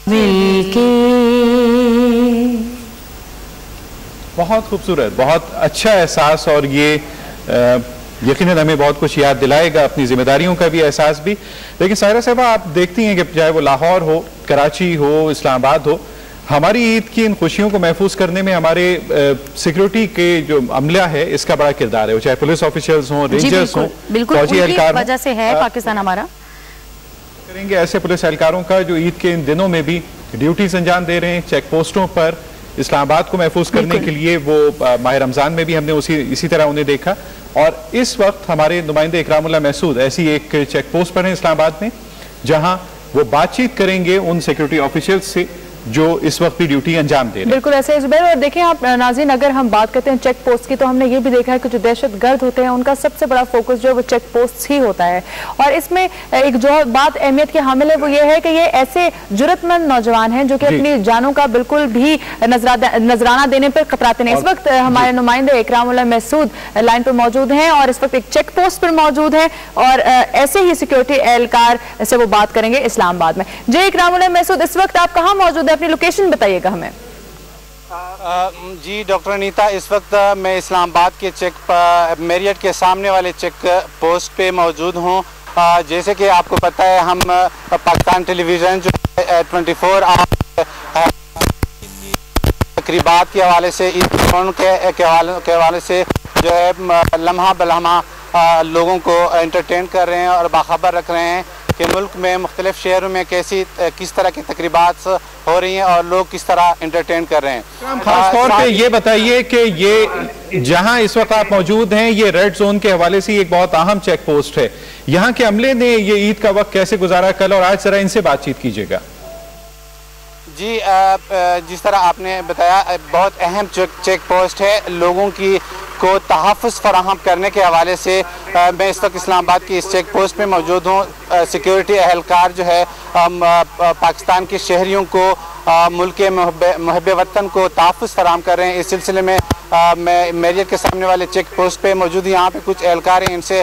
मिलके। बहुत खूबसूरत, बहुत अच्छा एहसास, और ये यकीनन हमें बहुत कुछ याद दिलाएगा, अपनी जिम्मेदारियों का भी एहसास भी। लेकिन सायरा साहबा, आप देखती हैं कि चाहे वो लाहौर हो, कराची हो, इस्लामाबाद हो, हमारी ईद की इन खुशियों को महफूज करने में हमारे सिक्योरिटी के जो अमला है इसका बड़ा किरदार है, वो चाहे पुलिस ऑफिसर्स हों, रेंजर्स हों, फौजी एहलकार हों। वजह से है पाकिस्तान हमारा। करेंगे ऐसे पुलिस एहलकारों का जो ईद के इन दिनों में भी ड्यूटीज अंजाम दे रहे हैं चेक पोस्टों पर। इस्लामाबाद को महफूज करने के लिए वो माह रमजान में भी हमने इसी तरह उन्हें देखा, और इस वक्त हमारे नुमाइंदे इकरामुल्लाह महसूद ऐसी एक चेक पोस्ट पर हैं इस्लामाबाद में, जहां वो बातचीत करेंगे उन सिक्योरिटी ऑफिसर्स से जो इस वक्त भी ड्यूटी अंजाम दे रहे हैं। बिल्कुल ऐसे है जुबैर। और देखें आप नाज़रीन, अगर हम बात करते हैं चेक पोस्ट की, तो हमने ये भी देखा है कि जो दहशतगर्द होते हैं उनका सबसे बड़ा फोकस जो है वो चेक पोस्ट ही होता है। और इसमें एक जो बात अहमियत की हामिल है वो ये है कि ये ऐसे जुर्रतमंद नौजवान हैं जो कि अपनी जानों का बिल्कुल भी नजराना देने पर कतराते नहीं। इस वक्त हमारे नुमाइंदे इकरामुल्लाह महसूद लाइन पर मौजूद हैं और इस वक्त एक चेक पोस्ट पर मौजूद हैं, और ऐसे ही सिक्योरिटी एहलकार से वो बात करेंगे इस्लामाबाद में। जी इकरामुल्लाह महसूद, इस वक्त आप कहाँ मौजूद है, अपनी लोकेशन बताइएगा हमें। जी डॉक्टर अनीता, इस वक्त मैं इस्लामाबाद के मेरियट के सामने वाले चेक पोस्ट पे मौजूद हूँ। जैसे कि आपको पता है, हम पाकिस्तान टेलीविज़न जो 24 आवर तकरीबात के हवाले से, ईद के हवाले से जो है लम्हा बलम्हा लोगों को एंटरटेन कर रहे हैं और बाखबर रख रहे हैं कि मुल्क में मुख्तलिफ शहरों में किस तरह की तकरीबात हो रही हैं और लोग किस तरह एंटरटेन कर रहे हैं। खास तौर पे ये बताइए कि ये जहां इस वक्त आप मौजूद हैं, ये रेड जोन के हवाले से एक बहुत अहम चेक पोस्ट है, यहाँ के अमले ने ये ईद का वक्त कैसे गुजारा कल और आज, जरा इनसे बातचीत कीजिएगा। जी जिस तरह आपने बताया, बहुत अहम चेक पोस्ट है। लोगों की को तहफ़्फ़ुज़ फराहम करने के हवाले से मैं इस वक्त इस्लामाबाद की इस चेक पोस्ट पे मौजूद हूँ। सिक्योरिटी एहलकार जो है पाकिस्तान के शहरियों को, मुल्क के मुहब्बे वतन को तहफ़्फ़ुज़ फराहम कर रहे हैं। इस सिलसिले में मैं मेरियट के सामने वाले चेक पोस्ट पे मौजूद हूँ। यहाँ पे कुछ एहलकार हैं, इनसे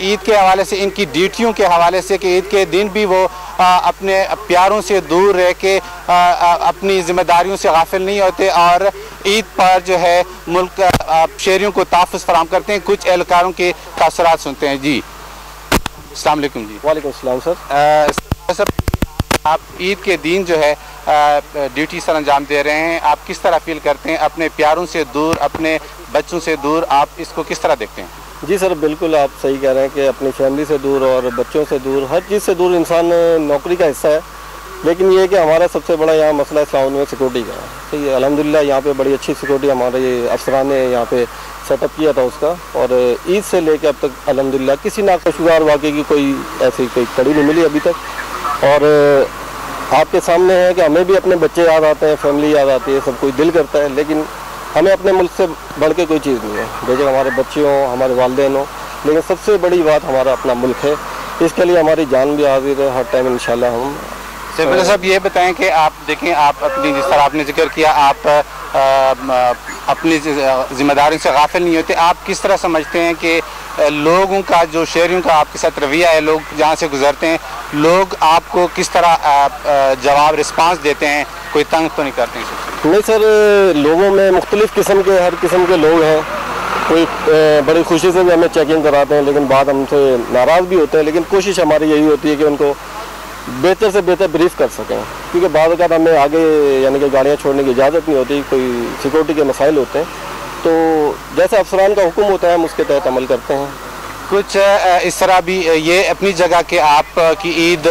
ईद के हवाले से, इनकी ड्यूटियों के हवाले से कि ईद के दिन भी वो अपने प्यारों से दूर रह के अपनी जिम्मेदारियों से गाफिल नहीं होते और ईद पर जो है मुल्क शहरियों को तहफ़्फ़ुज़ फराहम करते हैं। कुछ एहलकारों के तासुरात सुनते हैं। जी अस्सलाम वालेकुम। जी वालेकुम सलाम सर। आप ईद के दिन जो है ड्यूटी सर अंजाम दे रहे हैं, आप किस तरह फील करते हैं? अपने प्यारों से दूर, अपने बच्चों से दूर, आप इसको किस तरह देखते हैं? जी सर, बिल्कुल आप सही कह रहे हैं कि अपनी फैमिली से दूर और बच्चों से दूर, हर चीज़ से दूर इंसान नौकरी का हिस्सा है। लेकिन ये कि हमारा सबसे बड़ा यहाँ मसला इस्लामाबाद में सिक्योरिटी का है। ठीक है, अल्हम्दुलिल्लाह यहाँ पे बड़ी अच्छी सिक्योरिटी हमारे अफसरान ने यहाँ पे सेटअप किया था उसका, और ईद से लेकर अब तक अल्हम्दुलिल्लाह किसी नाखुशगवार वाक़े की कोई ऐसी कोई कड़ी नहीं मिली अभी तक। और आपके सामने है कि हमें भी अपने बच्चे याद आते हैं, फैमिली याद आती है, सब कोई दिल करता है, लेकिन हमें अपने मुल्क से बढ़ के कोई चीज़ नहीं है। बेशक हमारे बच्चे हों, हमारे वालिदैन हों, लेकिन सबसे बड़ी बात हमारा अपना मुल्क है। इसके लिए हमारी जान भी हाजिर है हर टाइम इंशाल्लाह। हम सिर्फ साहब ये बताएं कि आप देखें, आप अपनी, जिस तरह आपने जिक्र किया, आप अपनी जिम्मेदारी से गाफिल नहीं होते। आप किस तरह समझते हैं कि लोगों का, जो शहरियों का आपके साथ रवैया है, लोग जहाँ से गुजरते हैं, लोग आपको किस तरह जवाब रिस्पांस देते हैं? कोई तंग तो नहीं करते हैं? नहीं सर, लोगों में मुख्तलिफ़ किस्म के, हर किस्म के लोग हैं। कोई बड़ी खुशी से भी हमें चेकिंग कराते हैं, लेकिन बाद हमसे नाराज़ भी होते हैं। लेकिन कोशिश हमारी यही होती है कि उनको बेहतर से बेहतर ब्रीफ कर सकें, क्योंकि बाद वक़्त हमें आगे यानी कि गाड़ियाँ छोड़ने की इजाज़त नहीं होती, कोई सिक्योरिटी के मसाइल होते हैं, तो जैसे अफसरान का हुक्म होता है हम उसके तहत अमल करते हैं। कुछ इस तरह भी ये अपनी जगह के आप की ईद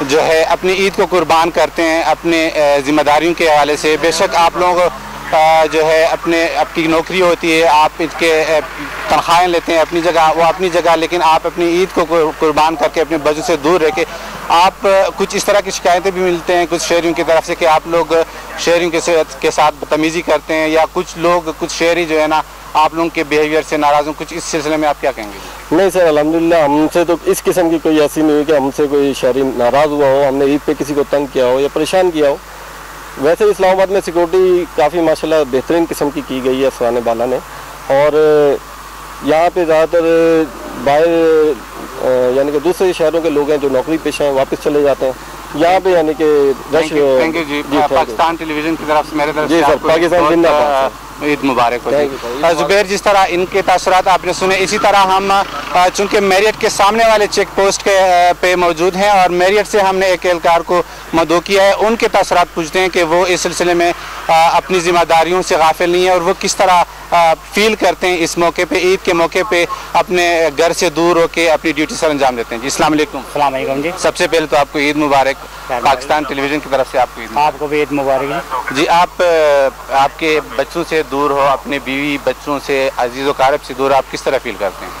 जो है, अपनी ईद को कुर्बान करते हैं अपने जिम्मेदारियों के हवाले से। बेशक आप लोग जो है आपकी नौकरी होती है, आप इसके तनख्वाहें लेते हैं अपनी जगह, वो अपनी जगह, लेकिन आप अपनी ईद को कुर्बान करके अपने बच्चों से दूर रह के, आप कुछ इस तरह की शिकायतें भी मिलते हैं कुछ शहरियों की तरफ से कि आप लोग शहरियों के साथ बदतमीज़ी करते हैं, या कुछ लोग, कुछ शहरी जो है ना आप लोगों के बिहेवियर से नाराज़ हूँ। कुछ इस सिलसिले में आप क्या कहेंगे? नहीं सर, अल्हम्दुलिल्लाह हमसे तो इस किस्म की कोई ऐसी नहीं हुई कि हमसे कोई शहरी नाराज़ हुआ हो, हमने ईद पे किसी को तंग किया हो या परेशान किया हो। वैसे इस्लामाबाद में सिक्योरिटी काफ़ी माशाल्लाह बेहतरीन किस्म की गई है अफसरान बाला ने, और यहाँ पे ज़्यादातर बाहर यानी कि दूसरे शहरों के लोग हैं जो नौकरी पेशा हैं, वापस चले जाते हैं, यहाँ पे यानी कि thank you ji. Pakistan television की तरफ से मेरे तरफ जी से सर, आपको पाकिस्तान जिंदाबाद ईद मुबारक हो। Thank you, sir। जुबैर, जिस तरह इनके तासुरात आपने सुने, इसी तरह हम चूंकि मैरियट के सामने वाले चेक पोस्ट के पे मौजूद हैं और मैरियट से हमने एक एहलकार को मदऊ किया है, उनके तासुरात पूछते हैं कि वो इस सिलसिले में अपनी जिम्मेदारियों से गाफिल नहीं है और वो किस तरह फील करते हैं इस मौके पे, ईद के मौके पे अपने घर से दूर होकर अपनी ड्यूटी सर अंजाम देते हैं। जी अस्सलाम वालेकुम। अस्सलाम वालेकुम जी। सबसे पहले तो आपको ईद मुबारक, पाकिस्तान टेलीविजन की तरफ से आपको ईद आपको भी ईद मुबारक जी। आप आपके बच्चों से दूर हो, अपने बीवी बच्चों से, अजीज़ व कारब से दूर, आप किस तरह फील करते हैं?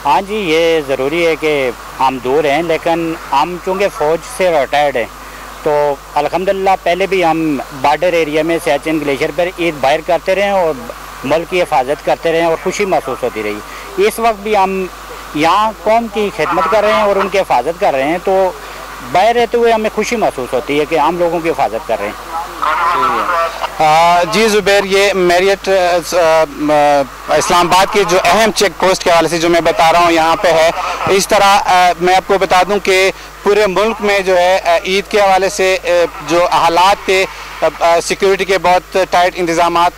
हाँ जी, ये ज़रूरी है कि हम दूर हैं, लेकिन हम चूँकि फ़ौज से रिटायर्ड हैं तो अल्हम्दुलिल्लाह पहले भी हम बॉर्डर एरिया में सियाचिन ग्लेशियर पर ईद बाहर करते रहे और मुल्क की हिफाजत करते रहे और खुशी महसूस होती रही। इस वक्त भी हम यहाँ कौम की खिदमत कर रहे हैं और उनकी हिफाजत कर रहे हैं, तो बाहर रहते हुए हमें खुशी महसूस होती है कि हम लोगों की हिफाजत कर रहे हैं। जी जुबैर, ये मैरियट इस्लामाबाद के जो अहम चेक पोस्ट के हवाले से जो मैं बता रहा हूँ यहाँ पे है। इस तरह मैं आपको बता दूँ कि पूरे मुल्क में जो है ईद के हवाले से जो हालात थे, सिक्योरिटी के बहुत टाइट इंतजामात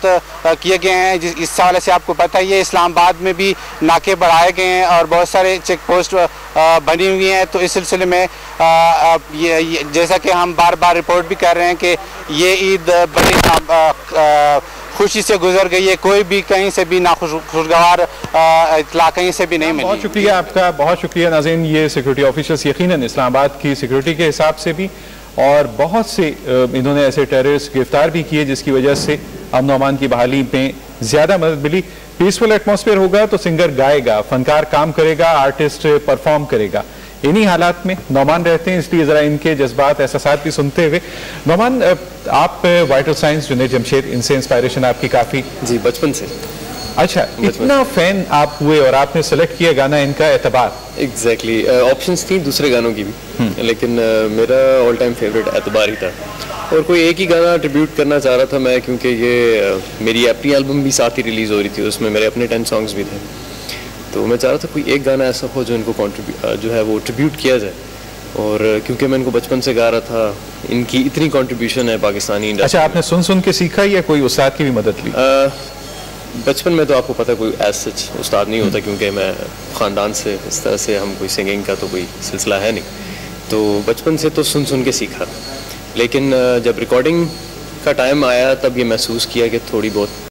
किए गए हैं। इस हवाले से आपको पता ही है, इस्लामाबाद में भी नाके बढ़ाए गए हैं और बहुत सारे चेक पोस्ट बनी हुई हैं। तो इस सिलसिले में ये जैसा कि हम बार बार रिपोर्ट भी कर रहे हैं कि ये ईद बड़ी खुशी से गुजर गई है, कोई भी कहीं से भी खुशगवार इत्तला कहीं से भी नहीं मिली। बहुत शुक्रिया आपका, बहुत शुक्रिया नाज़रीन। ये सिक्योरिटी ऑफिसर्स यकीनन इस्लामाबाद की सिक्योरिटी के हिसाब से भी और बहुत से इन्होंने ऐसे टेररिस्ट गिरफ्तार भी किए जिसकी वजह से अमन और अमान की बहाली में ज़्यादा मदद मिली। पीसफुल एटमॉस्फेयर होगा तो सिंगर गाएगा, फनकार काम करेगा, आर्टिस्ट परफॉर्म करेगा। इन्हीं हालात में नौमान रहते हैं, इसलिए ज़रा इनके जज्बात एहसासात भी सुनते हुए। नौमान, आप वाइटल साइंस, जुनैद जमशेद, इनसे इंस्पायरेशन आपकी काफ़ी? जी, बचपन से। अच्छा, इतना फैन आप हुए और आपने सेलेक्ट किया गाना इनका एतबार? एग्जैक्टली, ऑप्शंस थी दूसरे गानों की भी, लेकिन मेरा ऑल टाइम फेवरेट एतबार ही था। और कोई एक ही गाना ट्रिब्यूट करना चाह रहा था मैं, क्योंकि ये मेरी अपनी एल्बम भी साथ ही रिलीज़ हो रही थी, उसमें मेरे अपने 10 सॉन्ग्स भी थे। तो मैं चाह रहा था कोई एक गाना ऐसा हो जो इनको जो है वो ट्रिब्यूट किया जाए। और क्योंकि मैं इनको बचपन से गा रहा था, इनकी इतनी कंट्रीब्यूशन है पाकिस्तानी इंडस्ट्री। अच्छा, आपने सुन के सीखा या कोई उस्ताद की भी मदद ली? बचपन में तो आपको पता है कोई एज सच उस्ताद नहीं होता, क्योंकि मैं ख़ानदान से इस तरह से हम कोई सिंगिंग का तो कोई सिलसिला है नहीं, तो बचपन से तो सुन के सीखा। लेकिन जब रिकॉर्डिंग का टाइम आया तब ये महसूस किया कि थोड़ी बहुत